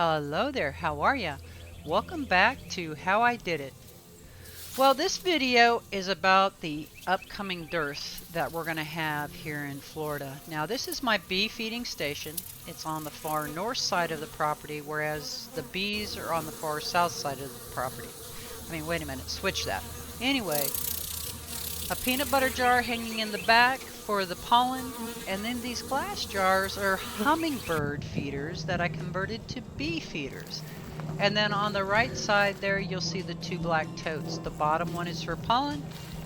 Hello there, how are ya? Welcome back to How I Did It. Well, this video is about the upcoming dearth that we're going to have here in Florida. Now, this is my bee feeding station. It's on the far north side of the property, whereas the bees are on the far south side of the property. Wait a minute, switch that. Anyway, a peanut butter jar hanging in the back for the pollen, and then these glass jars are hummingbird feeders that I converted to bee feeders. And then on the right side there you'll see the two black totes. The bottom one is for pollen,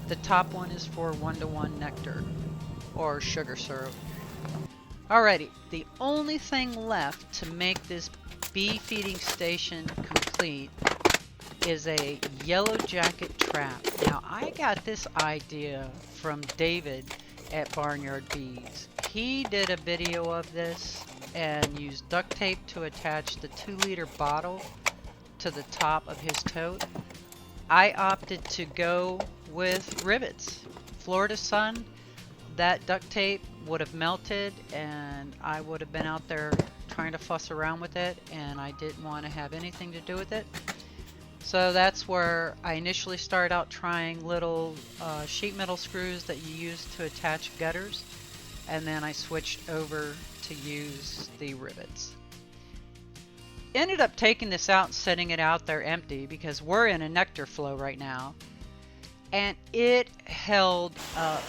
the top one is for 1-to-1 nectar or sugar syrup. Alrighty, the only thing left to make this bee feeding station complete is a yellow jacket trap. Now, I got this idea from David at Barnyard Bees. He did a video of this and used duct tape to attach the 2-liter bottle to the top of his tote. I opted to go with rivets. Florida sun, that duct tape would have melted and I would have been out there trying to fuss around with it, and I didn't want to have anything to do with it. So that's where I initially started out trying little sheet metal screws that you use to attach gutters, and then I switched over to use the rivets. Ended up taking this out and setting it out there empty because we're in a nectar flow right now, and it held up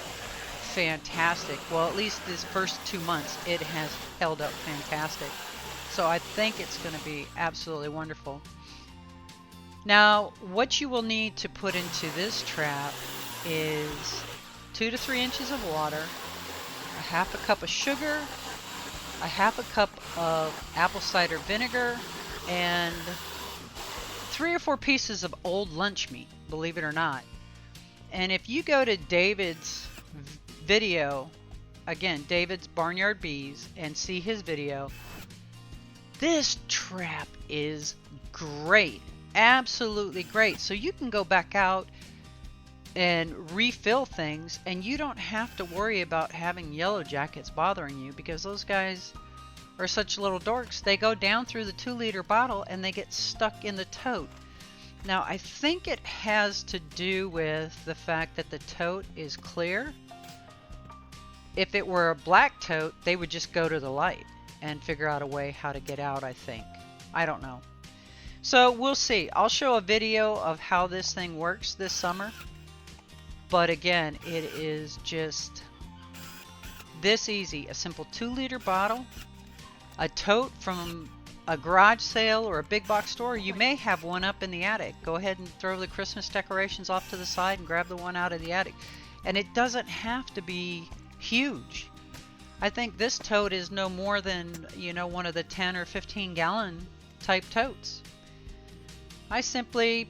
fantastic. Well, at least this first 2 months it has held up fantastic, so I think it's going to be absolutely wonderful. Now, what you will need to put into this trap is 2 to 3 inches of water, a half a cup of sugar, a half a cup of apple cider vinegar, and 3 or 4 pieces of old lunch meat, believe it or not. And if you go to David's video, again, David's Barnyard Bees, and see his video, this trap is great. Absolutely great. So you can go back out and refill things, and you don't have to worry about having yellow jackets bothering you, because those guys are such little dorks. They go down through the 2-liter bottle and they get stuck in the tote. Now, I think it has to do with the fact that the tote is clear. If it were a black tote, they would just go to the light and figure out a way how to get out, I think. I don't know. So we'll see. I'll show a video of how this thing works this summer. But again, it is just this easy. A simple 2-liter bottle, a tote from a garage sale or a big box store. You may have one up in the attic. Go ahead and throw the Christmas decorations off to the side and grab the one out of the attic. And it doesn't have to be huge. I think this tote is no more than, one of the 10 or 15 gallon type totes. I simply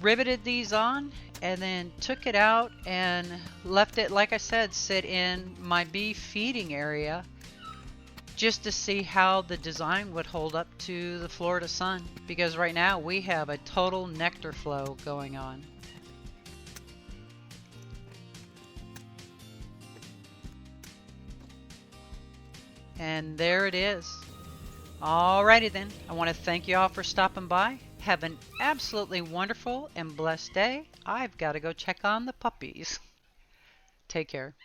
riveted these on and then took it out and left it, like I said, sit in my bee feeding area just to see how the design would hold up to the Florida sun, because right now we have a total nectar flow going on. And there it is. Alrighty then, I want to thank you all for stopping by. Have an absolutely wonderful and blessed day. I've got to go check on the puppies. Take care.